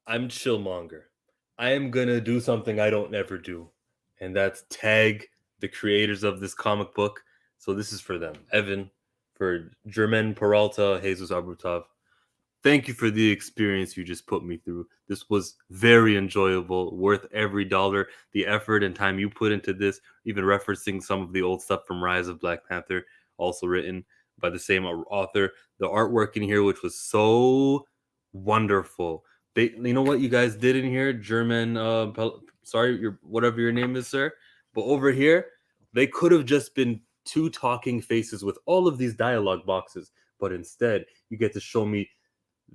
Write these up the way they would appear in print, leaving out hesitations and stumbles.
I'm Chillmonger. I am gonna do something I don't never do, and that's tag the creators of this comic book. So this is for them. Evan, for Germain Peralta, Jesus Aburtov. Thank you for the experience you just put me through. This was very enjoyable, worth every dollar. The effort and time you put into this, even referencing some of the old stuff from Rise of Black Panther, also written by the same author. The artwork in here, which was so wonderful. You know what you guys did in here, German. Sorry, your whatever your name is, sir. But over here, they could have just been two talking faces with all of these dialogue boxes, but instead, you get to show me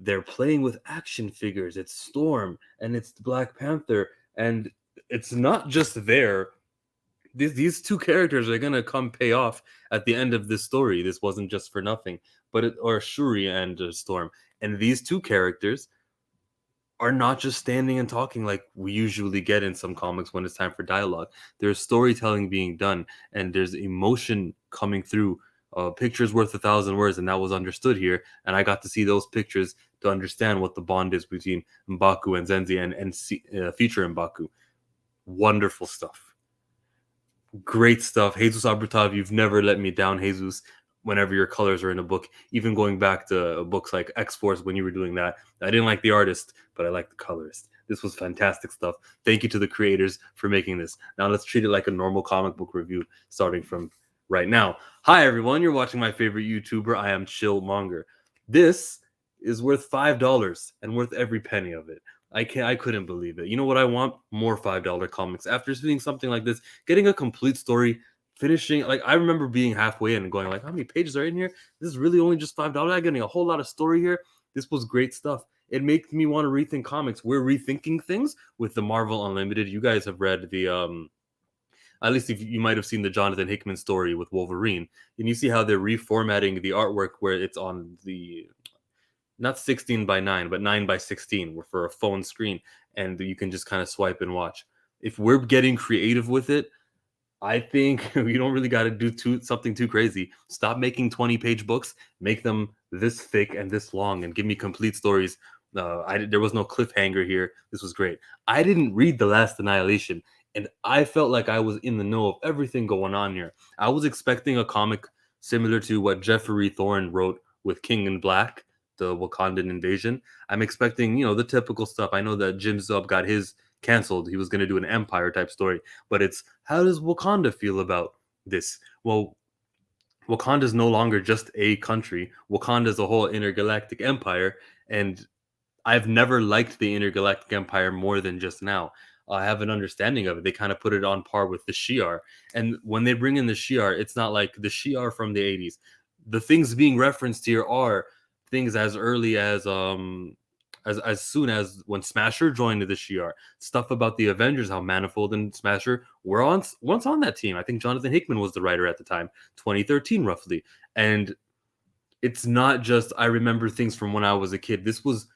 they're playing with action figures. It's Storm and it's Black Panther, and it's not just there. These two characters are gonna come pay off at the end of this story. This wasn't just for nothing, but or Shuri and Storm, and these two characters are not just standing and talking like we usually get in some comics when it's time for dialogue. There's storytelling being done, and there's emotion coming through. Pictures worth 1,000 words, and that was understood here. And I got to see those pictures to understand what the bond is between M'Baku and Zenzi and future M'Baku. Wonderful stuff. Great stuff. Jesus Aburtov, you've never let me down, Jesus, whenever your colors are in a book. Even going back to books like X-Force when you were doing that. I didn't like the artist, but I liked the colorist. This was fantastic stuff. Thank you to the creators for making this. Now let's treat it like a normal comic book review starting from right now. Hi, everyone. You're watching my favorite YouTuber. I am Chillmonger. This is worth $5 and worth every penny of it. I couldn't believe it. You know what I want? More $5 comics. After seeing something like this, getting a complete story, finishing, like, I remember being halfway in and going like, how many pages are in here? This is really only just $5. I'm getting a whole lot of story here. This was great stuff. It makes me want to rethink comics. We're rethinking things with the Marvel Unlimited. You guys have read the at least if you might have seen the Jonathan Hickman story with Wolverine, and you see how they're reformatting the artwork where it's on the not 16 by 9 but 9 by 16 for a phone screen, and you can just kind of swipe and watch. If we're getting creative with it, I think we don't really got to do something too crazy. Stop making 20-page books, make them this thick and this long, and give me complete stories. There was no cliffhanger here. This was great. I didn't read The Last Annihilation, and I felt like I was in the know of everything going on here. I was expecting a comic similar to what Jeffrey Thorne wrote with King in Black, the Wakandan invasion. I'm expecting, the typical stuff. I know that Jim Zub got his canceled. He was going to do an Empire type story, but it's how does Wakanda feel about this? Well, Wakanda is no longer just a country. Wakanda is a whole intergalactic empire, and I've never liked the intergalactic empire more than just now. I have an understanding of it. They kind of put it on par with the Shi'ar, and when they bring in the Shi'ar, it's not like the Shi'ar from the 80s. The things being referenced here are things as early as soon as when Smasher joined the Shi'ar. Stuff about the Avengers, how Manifold and Smasher were once on that team. I think Jonathan Hickman was the writer at the time, 2013 roughly. And it's not just I remember things from when I was a kid. This was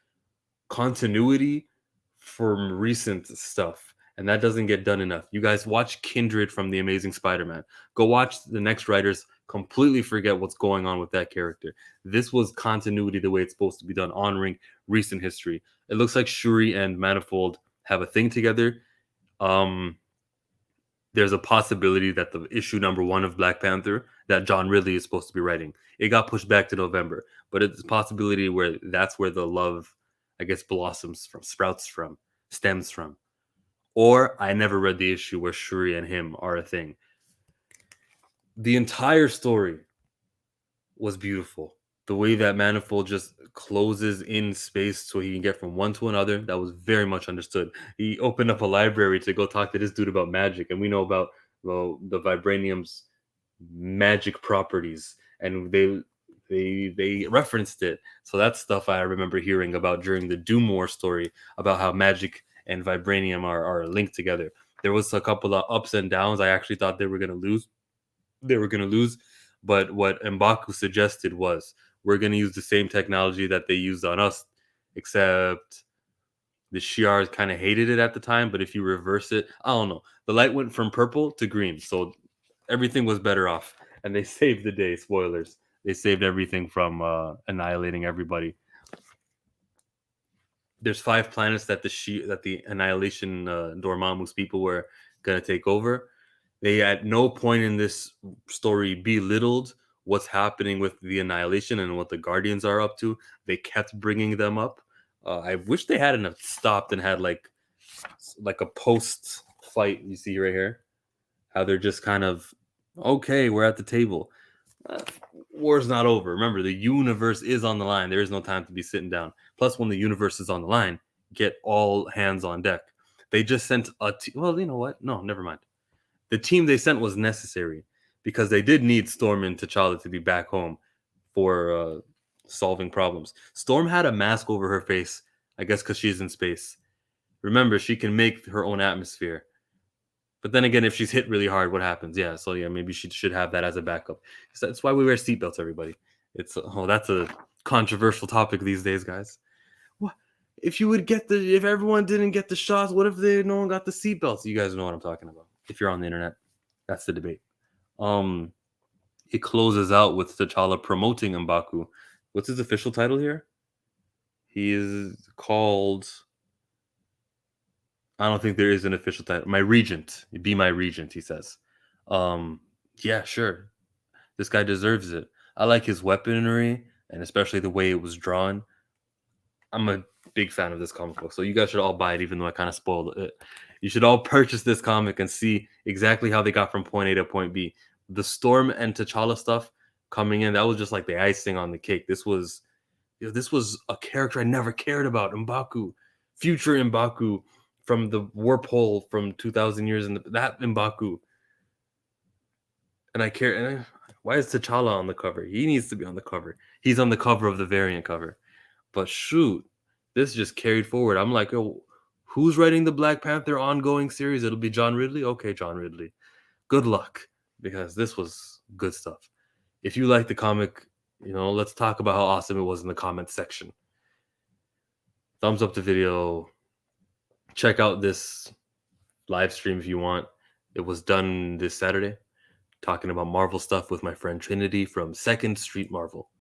continuity from recent stuff, and that doesn't get done enough. You guys watch Kindred from The Amazing Spider-Man. Go watch the next writers completely forget what's going on with that character. This was continuity the way it's supposed to be done, honoring recent history. It looks like Shuri and Manifold have a thing together. There's a possibility that the issue #1 of Black Panther that John Ridley is supposed to be writing, it got pushed back to November, but it's a possibility where that's where the love, I guess, blossoms from, sprouts from, stems from. Or I never read the issue where Shuri and him are a thing. The entire story was beautiful. The way that Manifold just closes in space so he can get from one to another, that was very much understood. He opened up a library to go talk to this dude about magic, and we know about, well, the vibranium's magic properties, and they referenced it. So that's stuff I remember hearing about during the Doom War story, about how magic and vibranium are linked together. There was a couple of ups and downs. I actually thought they were going to lose. But what M'Baku suggested was, we're going to use the same technology that they used on us, except the Shi'ar kind of hated it at the time. But if you reverse it, I don't know. The light went from purple to green, so everything was better off, and they saved the day. Spoilers: they saved everything from annihilating everybody. there's 5 planets that the Annihilation Dormammu's people were gonna take over. They at no point in this story belittled what's happening with the Annihilation and what the Guardians are up to. They kept bringing them up. I wish they hadn't have stopped and had like a post fight. You see right here how they're just kind of okay. We're at the table. Uh, War's not over. Remember, the universe is on the line. There is no time to be sitting down. Plus, when the universe is on the line, get all hands on deck. They just sent well, you know what? No, never mind. The team they sent was necessary because they did need Storm and T'Challa to be back home for solving problems. Storm had a mask over her face, I guess, because she's in space. Remember, she can make her own atmosphere. But then again, if she's hit really hard, what happens? Yeah, so yeah, maybe she should have that as a backup. So that's why we wear seatbelts, everybody. That's a controversial topic these days, guys. What if you would get if everyone didn't get the shots? What if no one got the seatbelts? You guys know what I'm talking about. If you're on the internet, that's the debate. Um, it closes out with T'Challa promoting M'Baku. What's his official title here? He is called. I don't think there is an official title. My regent. Be my regent, he says. Yeah, sure. This guy deserves it. I like his weaponry and especially the way it was drawn. I'm a big fan of this comic book, so you guys should all buy it, even though I kind of spoiled it. You should all purchase this comic and see exactly how they got from point A to point B. The Storm and T'Challa stuff coming in, that was just like the icing on the cake. This was a character I never cared about, M'Baku, future M'Baku from the warp hole from 2,000 years in that M'Baku. And I care. Why is T'Challa on the cover? He needs to be on the cover. He's on the cover of the variant cover. But shoot, this just carried forward. I'm like, oh, who's writing the Black Panther ongoing series? It'll be John Ridley? Okay, John Ridley. Good luck, because this was good stuff. If you like the comic, let's talk about how awesome it was in the comments section. Thumbs up the video. Check out this live stream if you want. It was done this Saturday, talking about Marvel stuff with my friend Trinity from 2nd Street Marvel.